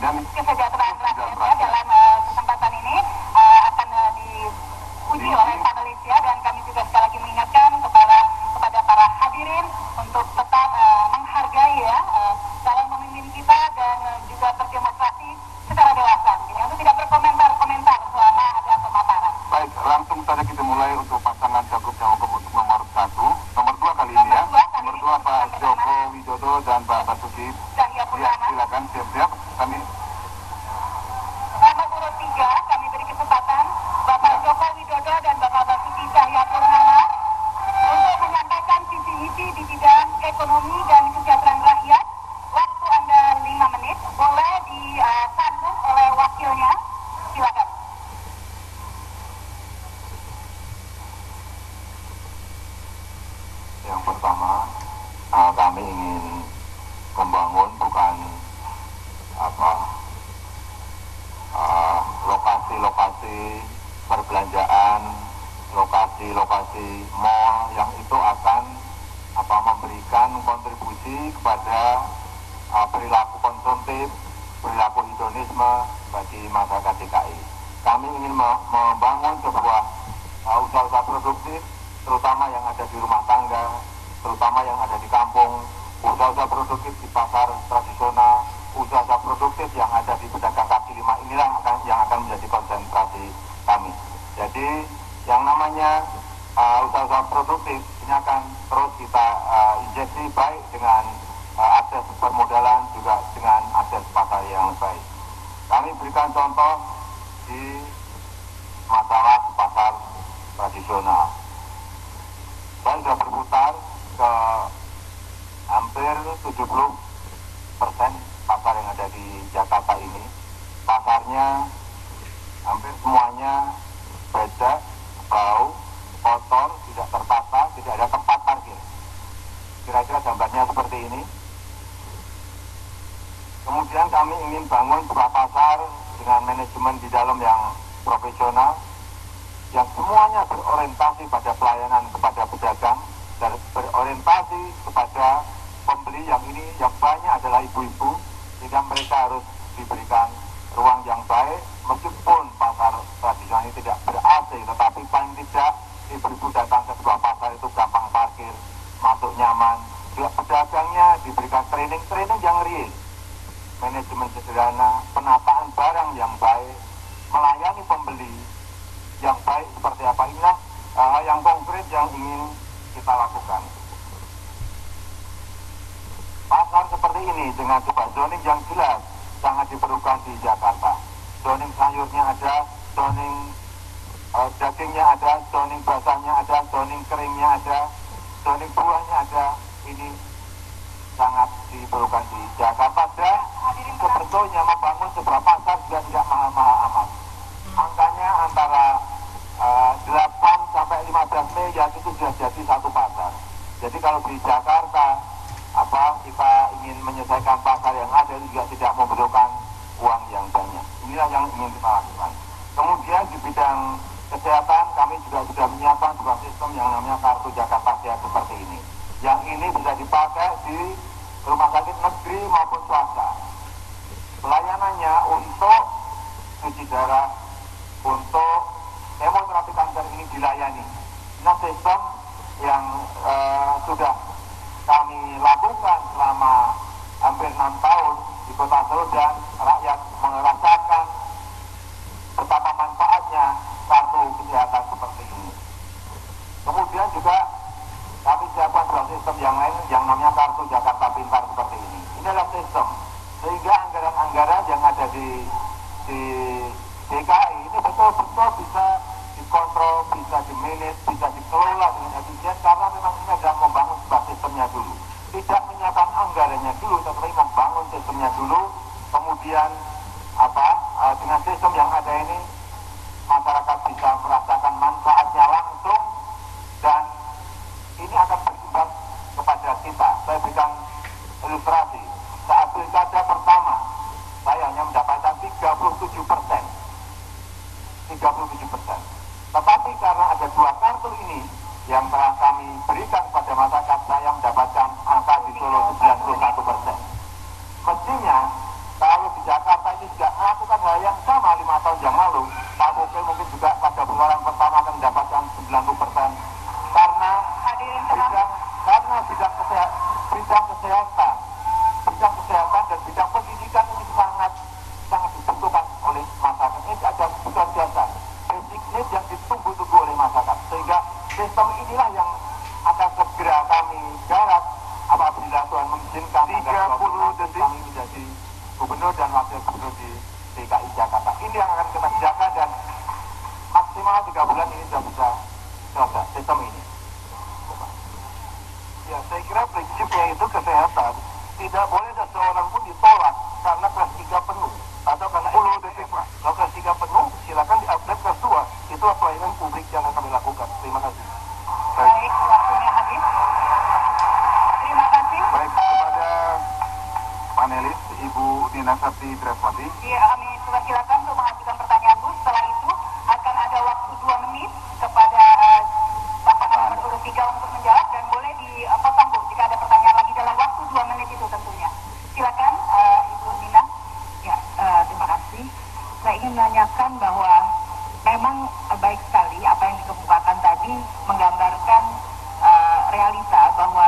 kesejahteraan rakyatnya dalam kesempatan ini akan diuji oleh panelis ya, dan kami juga sekali lagi mengingatkan kepada para hadirin untuk tetap menghargai ya calon pemimpin kita dan juga berdemokrasi secara dewasa, ya, untuk tidak berkomentar selama ada pemaparan. Baik, langsung saja kita mulai untuk pasangan Cagup-Cawagup untuk nomor 1, nomor 2 kali ini ya. Nomor 2 Pak Joko Widodo dan Pak Basuki. Ya, silakan siap-siap. Kami nomor urut 3 kami beri kesempatan Bapak Joko Widodo dan Bapak Basuki Cahayapurnama untuk menyampaikan visi misi di bidang ekonomi dan kesejahteraan rakyat. Waktu Anda 5 menit, boleh disambung oleh wakilnya. Silakan. yang pertama, kami ingin membangun bukan lokasi-lokasi perbelanjaan, lokasi-lokasi mall yang itu akan memberikan kontribusi kepada perilaku konsumtif, perilaku hedonisme bagi masyarakat DKI. Kami ingin membangun sebuah usaha-usaha produktif, terutama yang ada di rumah tangga, terutama yang ada di kampung, usaha-usaha produktif di pasar tradisional, usaha-usaha produktif yang ada di pedagang kaki lima. Inilah yang akan menjadi konsentrasi kami. Jadi yang namanya usaha-usaha produktif ini akan terus kita injeksi, baik dengan akses permodalan juga dengan akses pasar yang baik. Kami berikan contoh di masalah pasar tradisional. Saya sudah berputar ke hampir 70% pasar yang ada di Jakarta ini. Pasarnya hampir semuanya becek, bau, kotor, tidak tertata, tidak ada tempat parkir. Kira-kira gambarnya seperti ini. Kemudian kami ingin bangun sebuah pasar dengan manajemen di dalam yang profesional, yang semuanya berorientasi pada pelayanan kepada pedagang dan berorientasi kepada pembeli yang ini yang banyak adalah ibu-ibu, sehingga mereka harus diberikan ruang yang baik. Meskipun pasar tradisional ini tidak ber-AC, tetapi paling tidak ibu-ibu datang ke sebuah pasar itu gampang parkir, masuk nyaman. Juga pedagangnya diberikan training yang real, manajemen sederhana, penataan barang yang baik, melayani pembeli yang baik seperti apa. Inilah hal yang konkret yang ingin kita lakukan. Pasar seperti ini dengan sebuah zoning yang jelas sangat diperlukan di Jakarta. Zoning sayurnya ada, zoning dagingnya ada, zoning basahnya ada, zoning keringnya ada, zoning buahnya ada. Ini sangat diperlukan di Jakarta, dan sebetulnya membangun sebuah pasar juga tidak mahal-mahal amat. Angkanya antara 8 sampai 15 miliar itu sudah jadi satu pasar. Jadi kalau di Jakarta kita ingin menyelesaikan pasar yang ada itu juga tidak membutuhkan uang yang banyak. Inilah yang ingin kita lakukan. Kemudian di bidang kesehatan kami juga sudah menyiapkan sebuah sistem yang namanya Kartu Jakarta Sehat seperti ini. Yang ini bisa dipakai di rumah sakit negeri maupun swasta. Pelayanannya untuk cuci darah, untuk kemoterapi kanker ini dilayani. Nah, sistem yang sudah kami lakukan selama hampir 6 tahun di Kota Solo, dan rakyat merasakan betapa manfaatnya kartu kesehatan seperti ini. Kemudian juga kami siapkan sebuah sistem yang lain yang namanya Kartu Jakarta Pintar seperti ini. Ini adalah sistem sehingga anggaran-anggaran yang ada di DKI ini betul-betul bisa dikontrol, bisa dimanage, bisa dikelola dengan efisien, karena memang ini adalah membangun sebuah sistemnya dulu. Tidak menyiapkan anggarannya dulu, tetapi membangun sistemnya dulu. Kemudian dengan sistem yang ada ini masyarakat bisa merasakan manfaatnya langsung, dan ini akan berimbas kepada kita. Saya berikan ilustrasi. Saat pilkada pertama, saya hanya mendapatkan 37%. Tetapi karena ada 2 kartu ini yang telah kami berikan kepada masyarakat, saya mendapatkan angka di Solo 91%. Mestinya kalau di Jakarta ini penduduk di DKI Jakarta. Ini yang akan kita jaga dan maksimal 3 bulan ini sudah bisa selesai sistem ini. Ya, saya kira prinsipnya itu kesehatan. Tidak boleh ada seorang pun ditolak karena kelas 3 penuh atau karena 10 detik. Kalau kelas 3 penuh, silakan di-update kelas 2. Itulah pelayanan publik yang akan kami lakukan. Terima kasih. Baik, waktunya habis. Terima kasih. Baik, kepada panelis Ibu Nina Sapti Treswati. Ya, kami silakan untuk mengajukan pertanyaan Bu. Setelah itu akan ada waktu 2 menit kepada pasangan nomor urut 3 untuk menjawab dan boleh dipotong Bu jika ada pertanyaan lagi dalam waktu 2 menit itu tentunya. Silakan Ibu Nina. Ya, terima kasih. Saya ingin menanyakan bahwa memang baik sekali apa yang dikemukakan tadi menggambarkan realita bahwa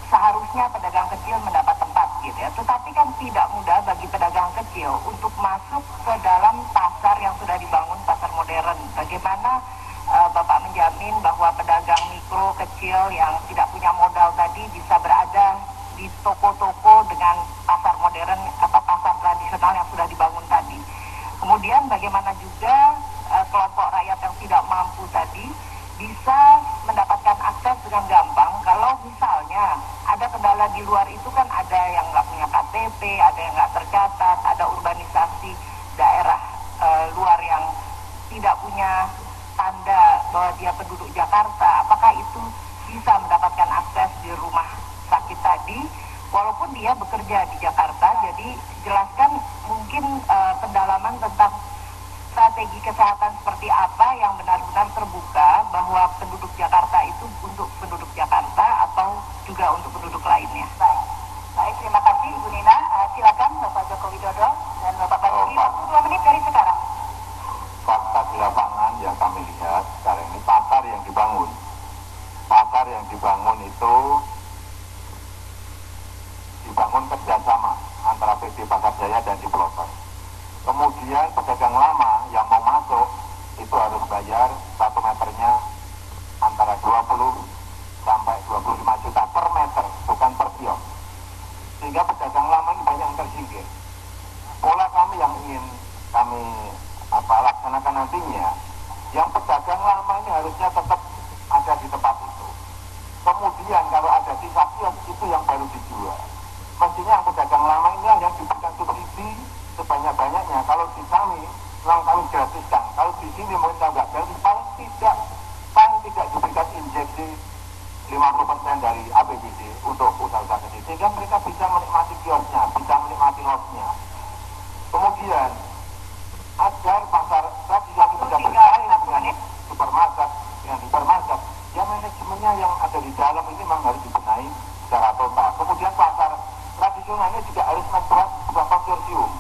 seharusnya pedagang kecil mendapat tempat gitu ya. Tetapi kan tidak mudah bagi pedagang kecil untuk masuk ke dalam pasar yang sudah dibangun, pasar modern. Bagaimana Bapak menjamin bahwa pedagang mikro kecil yang tidak punya modal tadi bisa berada di toko-toko dengan pasar modern atau pasar tradisional yang sudah dibangun tadi. Kemudian bagaimana juga kelompok rakyat yang tidak mampu tadi bisa mendapatkan akses dengan gampang kalau misalnya ada kendala di luar itu kan ada yang nggak punya KTP, ada yang nggak tercatat, ada urbanisasi daerah luar yang tidak punya tanda bahwa dia penduduk Jakarta. Apakah itu bisa mendapatkan akses di rumah sakit tadi walaupun dia bekerja di Jakarta? Jadi jelaskan mungkin pendalaman tentang strategi kesehatan seperti apa yang benar-benar terbuka bahwa penduduk Jakarta itu untuk penduduk Jakarta atau juga untuk penduduk lainnya. Baik, terima kasih Ibu Nina. Silakan Bapak Joko Widodo dan Bapak Basuki waktu 2 menit dari sekarang. Fakta di lapangan yang kami lihat sekarang ini pasar yang dibangun. Pasar yang dibangun itu dibangun kerjasama antara PT Pasar Jaya dan developer. Kemudian pedagang lama yang mau masuk itu harus bayar 1 meternya antara 20 sampai 25 juta per meter, bukan per kios. Sehingga pedagang lama ini banyak yang tersingkir. Pola kami yang ingin kami laksanakan nantinya, yang pedagang lama ini harusnya tetap ada di tempat itu. Kemudian kalau ada sisa kios itu yang baru dijual. Mestinya yang pedagang lama ini yang diberikan subsidi sebanyak-banyaknya. Kalau di kami, memang kami gratiskan. Kalau di sini mungkin nggak gratis, paling tidak diberikan injeksi 50% dari APBD untuk usaha-usaha kecil. Sehingga mereka bisa menikmati kiosnya, bisa menikmati losnya. Kemudian, agar pasar tradisional bisa bersaing dengan supermarket, ya manajemennya yang ada di dalam ini memang harus dibenahi secara total. Kemudian pasar tradisional ini juga harus membuat sebuah konsorsium.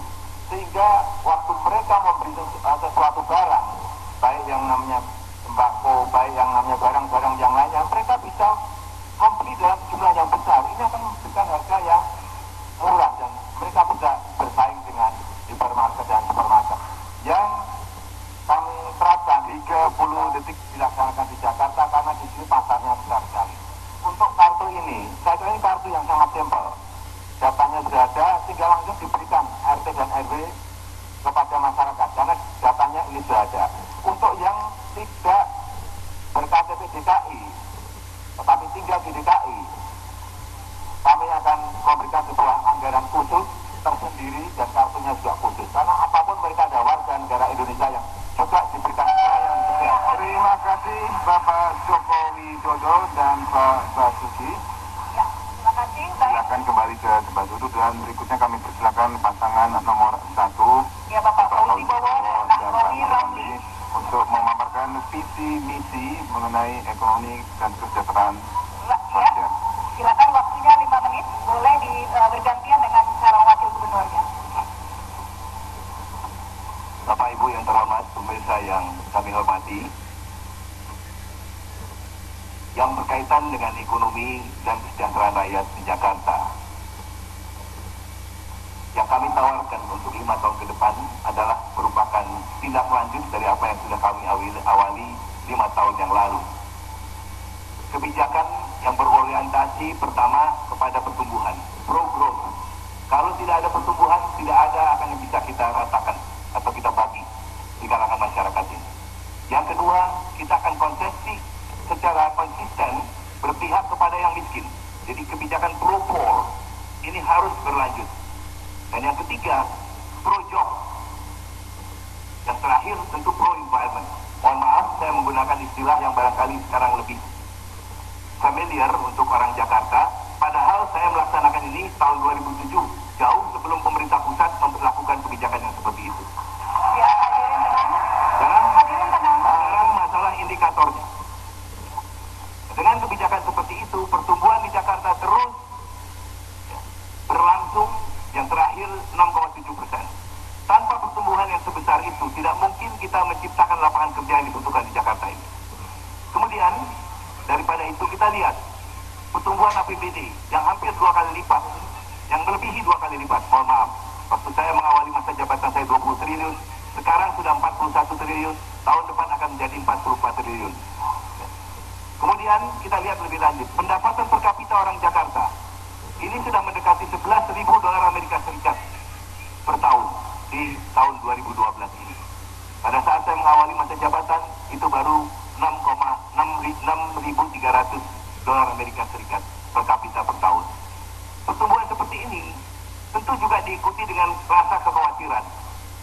Sehingga waktu mereka memberi sesuatu barang, baik yang namanya sembako, baik yang namanya barang-barang yang lainnya, mereka bisa membeli dalam jumlah yang besar. Ini akan memberikan harga yang murah dan mereka bisa bersaing dengan hipermarket dan supermarket. Yang kami terapkan 30 detik dilaksanakan di Jakarta karena di sini pasarnya besar sekali. Untuk kartu ini, saya kira ini kartu yang sangat simpel. Datanya sudah ada, tinggal langsung diberikan RT dan RW kepada masyarakat karena datanya ini sudah ada. Untuk yang tidak ber-KTP DKI tetapi tinggal di DKI, kami akan memberikan sebuah anggaran khusus tersendiri dan kartunya juga khusus karena apapun mereka ada warga negara Indonesia yang juga diberikan pelayanan sosial. Terima kasih Bapak Joko Widodo dan Pak Basuki. Silakan kembali ke tempat duduk dan berikutnya kami persilakan pasangan nomor 1 Ya, Bapak Fauzi Bowo dan Pak Robi Ramli untuk memaparkan visi misi mengenai ekonomi dan kesejahteraan Ya, sosial. silakan waktunya 5 menit. Boleh bergantian dengan calon wakil gubernurnya. Bapak Ibu yang terhormat, pemirsa yang kami hormati, yang berkaitan dengan ekonomi dan kesejahteraan rakyat di Jakarta. Yang kami tawarkan untuk 5 tahun ke depan adalah merupakan tindak lanjut dari apa yang sudah kami awali 5 tahun yang lalu. Kebijakan yang berorientasi pertama kepada pertumbuhan, pro-growth. Kalau tidak ada pertumbuhan, tidak ada akan bisa yang terakhir tentu pro-environment. Mohon maaf, saya menggunakan istilah yang barangkali sekarang lebih familiar untuk orang Jakarta. Padahal saya melaksanakan ini tahun 2007, jauh sebelum pemerintah pusat memperlakukan kebijakan yang seperti itu. Ya, hadirin tenang. Hadirin tenang. Sekarang masalah indikatornya. Dengan kebijakan seperti itu, pertumbuhan di Jakarta terus berlangsung, yang terakhir 6,7%. Tanpa pertumbuhan yang sebesar itu, tidak mungkin kita menciptakan lapangan kerja yang dibutuhkan di Jakarta ini. Kemudian, daripada itu kita lihat pertumbuhan APBD yang hampir 2 kali lipat, yang melebihi 2 kali lipat, mohon maaf. Waktu saya mengawali masa jabatan saya 20 triliun, sekarang sudah 41 triliun, tahun depan akan menjadi 44 triliun. Kemudian kita lihat lebih lanjut, pendapatan per kapita orang Jakarta ini sudah mendekati 11.000 dolar Amerika Serikat per tahun di tahun 2012 ini. Pada saat saya mengawali masa jabatan, itu baru 6.300 dolar Amerika Serikat per kapita per tahun. Pertumbuhan seperti ini tentu juga diikuti dengan rasa kekhawatiran.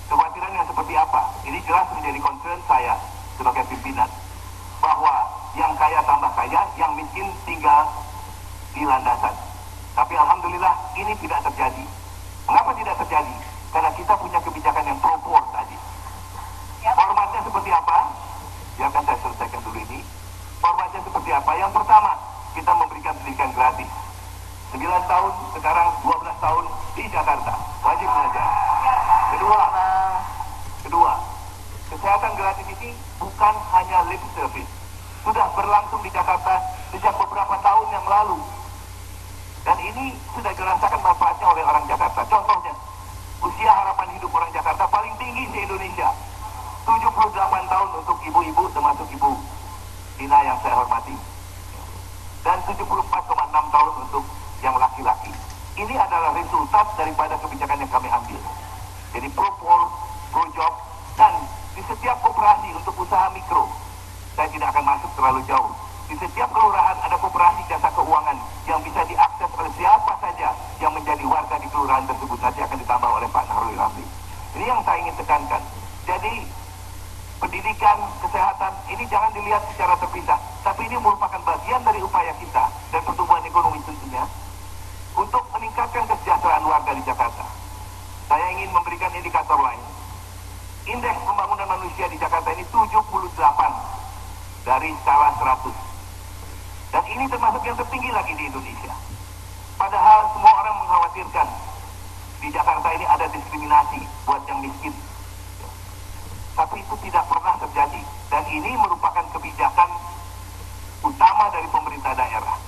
Kekhawatiran yang seperti apa? Ini jelas menjadi concern saya sebagai pimpinan, bahwa yang kaya tambah kaya, yang miskin tinggal di landasan. Tapi alhamdulillah ini tidak terjadi. Mengapa tidak terjadi? Karena kita punya kebijakan yang pro-poor tadi. Formatnya seperti apa? Biarkan saya selesaikan dulu ini. Formatnya seperti apa? Yang pertama, kita memberikan pendidikan gratis. 9 tahun, sekarang 12 tahun di Jakarta. Wajib belajar. Kedua, kesehatan gratis ini bukan hanya lip service. Sudah berlangsung di Jakarta sejak beberapa tahun yang lalu. Dan ini sudah dirasakan manfaatnya oleh orang Jakarta. Contohnya, usia harapan hidup orang Jakarta paling tinggi di Indonesia. 78 tahun untuk ibu-ibu, termasuk Ibu Ina yang saya hormati. Dan 74,6 tahun untuk yang laki-laki. Ini adalah resultat daripada kebijakan yang kami ambil. Jadi pro-poor, pro-job, dan di setiap koperasi untuk usaha mikro, saya tidak akan masuk terlalu jauh. Di setiap kelurahan ada koperasi jasa keuangan yang bisa diakses oleh siapa saja yang menjadi warga di kelurahan tersebut. Nanti akan ditambah oleh Pak Nahrul Ramli. Ini yang saya ingin tekankan. Jadi pendidikan, kesehatan ini jangan dilihat secara terpisah, tapi ini merupakan bagian dari upaya kita dan pertumbuhan ekonomi tentunya untuk meningkatkan kesejahteraan warga di Jakarta. Saya ingin memberikan indikator lain. Indeks pembangunan manusia di Jakarta ini 78 dari skala 100. Dan ini termasuk yang tertinggi lagi di Indonesia. Padahal semua orang mengkhawatirkan di Jakarta ini ada diskriminasi buat yang miskin. Tapi itu tidak pernah terjadi. Dan ini merupakan kebijakan utama dari pemerintah daerah.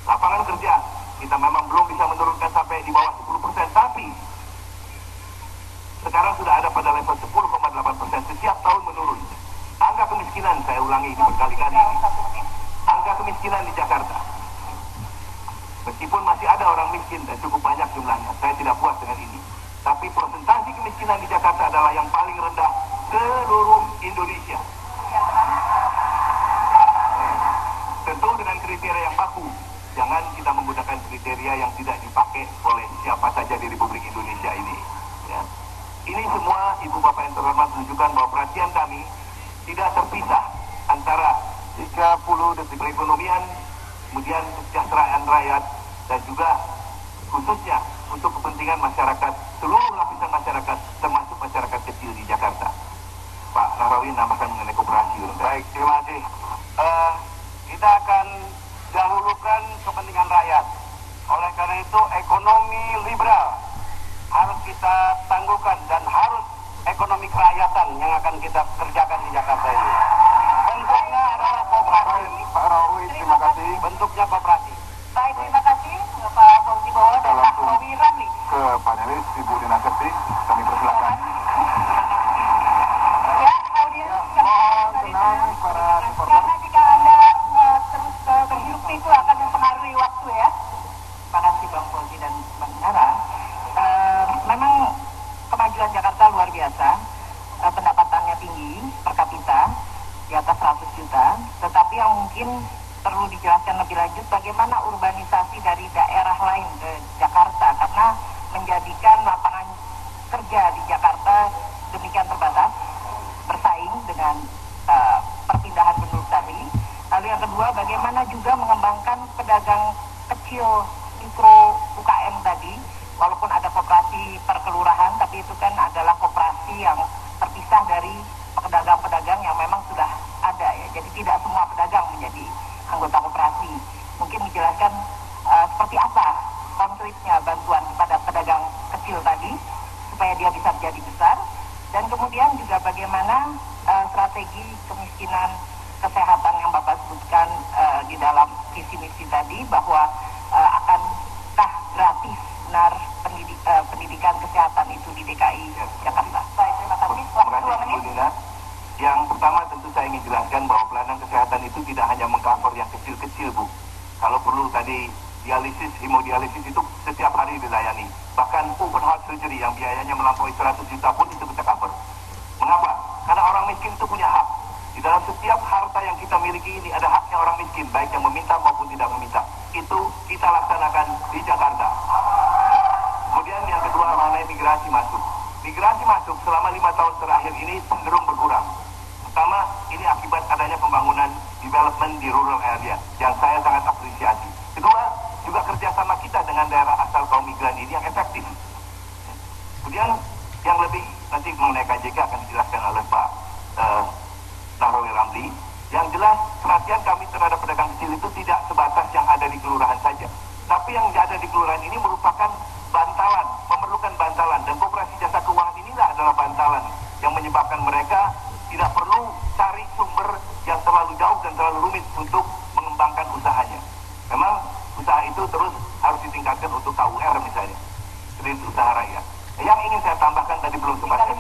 Lapangan kerja, kita memang belum bisa menurunkan sampai di bawah 10%, tapi sekarang sudah ada pada level 10,8%, setiap tahun menurun. Angka kemiskinan, saya ulangi ini berkali-kali, angka kemiskinan di Jakarta, meskipun masih ada orang miskin dan cukup banyak jumlahnya, saya tidak puas dengan ini, tapi persentase kemiskinan di Jakarta adalah yang paling rendah seluruh Indonesia. Tentu dengan kriteria yang baku, jangan kita menggunakan kriteria yang tidak dipakai oleh siapa saja di Republik Indonesia ini, ya. Ini semua Ibu Bapak yang terhormat menunjukkan bahwa perhatian kami tidak terpisah antara 30 detik perekonomian, kemudian kesejahteraan rakyat, dan juga khususnya untuk kepentingan masyarakat, seluruh lapisan masyarakat, termasuk masyarakat kecil di Jakarta. Pak Nahrawi namakan mengenai koperasi. Baik, terima kasih. Kita akan dahulukan kepentingan rakyat. Oleh karena itu, ekonomi liberal harus kita tangguhkan dan harus ekonomi kerakyatan yang akan kita kerjakan di Jakarta ini. Bentuknya adalah koperasi. Pak Rawi, terima kasih. Bentuknya koperasi. Baik, terima kasih Pak Fauzi Bowo dan Pak Nahrul Ramli. Ke panelis Ibu Dina Kerti, kami persilakan. Ya, audiens, Mohon tenang para supporter. karena jika Anda terus berhirup itu akan mempengaruhi waktu ya. Terima kasih Bang Fauzi dan Bang Nara. Memang kemajuan Jakarta luar biasa, pendapatannya tinggi per kapita di atas 100 juta, tetapi yang mungkin perlu dijelaskan lebih lanjut bagaimana urbanisasi dari daerah lain ke Jakarta, karena menjadikan lapangan kerja di Jakarta demikian terbatas menjadi besar, dan kemudian juga bagaimana strategi kemiskinan kesehatan yang Bapak sebutkan di dalam visi misi tadi, bahwa akankah gratis benar pendidikan kesehatan itu di DKI Jakarta. Baik, terima kasih. Terima kasih, Bu Dina. Yang pertama tentu saya ingin jelaskan bahwa pelayanan kesehatan itu tidak hanya mengcover yang kecil-kecil, Bu. Kalau perlu tadi dialisis, hemodialisis itu setiap hari dilayani. Bahkan open heart surgery yang biayanya melampaui 100 juta pun itu kita cover. Mengapa? Karena orang miskin itu punya hak. Di dalam setiap harta yang kita miliki ini ada haknya orang miskin, baik yang meminta maupun tidak meminta. Itu kita laksanakan di Jakarta. Kemudian yang kedua mengenai migrasi masuk. Migrasi masuk selama 5 tahun terakhir ini cenderung berkurang. Pertama, ini akibat adanya pembangunan development di rural area yang saya sangat apresiasi. Kedua, juga kerjasama kita dengan daerah asal kaum migran ini yang efektif. Kemudian yang lebih nanti mengenai KJK akan dijelaskan oleh Pak Nahrawi Ramli. Yang jelas perhatian kami terhadap pedagang kecil itu tidak sebatas yang ada di kelurahan saja, tapi yang ada di kelurahan ini merupakan bantalan, memerlukan bantalan, dan koperasi jasa keuangan inilah adalah bantalan yang menyebabkan mereka tidak perlu cari sumber yang terlalu jauh dan terlalu rumit untuk mengembangkan usahanya. Memang usaha itu terus harus ditingkatkan untuk KUR misalnya, kredit usaha rakyat. Yang ingin saya tambahkan tadi belum sempat saya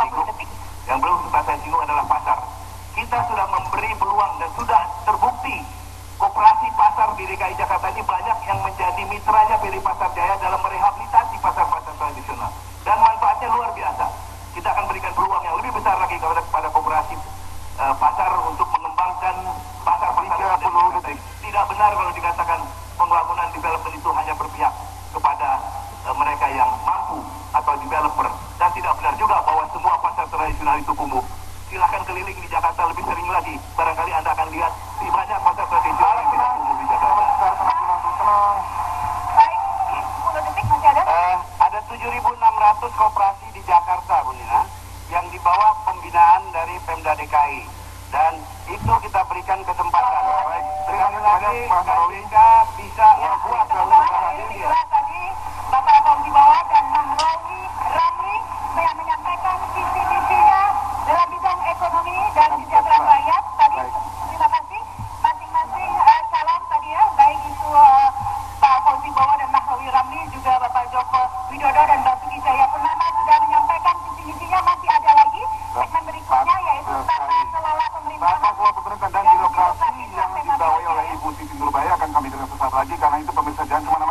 singgung adalah pasar. Kita sudah memberi peluang dan sudah terbukti koperasi pasar di DKI Jakarta ini banyak yang menjadi mitranya PD Pasar Jaya dalam merehabilitasi pasar-pasar tradisional, dan manfaatnya luar biasa. Kita akan berikan peluang yang lebih besar lagi kepada koperasi pasar untuk mengembangkan pasar-pasar. Tidak benar kalau dikatakan pembangunan developer itu hanya berpihak kepada mereka yang mampu atau developer, dan tidak benar juga bahwa semua pasar tradisional itu kumuh. Silahkan keliling di Jakarta lebih sering lagi, barangkali Anda akan lihat di banyak pasar tradisional yang tidak kumuh di Jakarta. Baik, 10 detik masih ada. Ada 7.600 koperasi di Jakarta, Bu Nina, yang di bawah pembinaan dari Pemda DKI, dan itu kita berikan kesempatan. Baik, terima kasih Pak KJK bisa membuat Tadi Bapak Fauzi Bawah dan Nahrawi Ramli yang menyampaikan visi misinya dalam bidang ekonomi dan kesejahteraan rakyat. Tadi terima kasih masing-masing calon tadi ya, baik itu Pak Fauzi Bawah dan Nahrawi Ramli, juga Bapak Joko Widodo dan Basuki Cahayapurnama sudah menyampaikan visi misinya. Masih ada lagi segmen berikutnya, yaitu tata kelola pemerintahan dan birokrasi yang dibawahi oleh Ibu Siti Nurbaya akan kami dengar sesaat lagi, karena itu pemirsa jangan kemana-mana.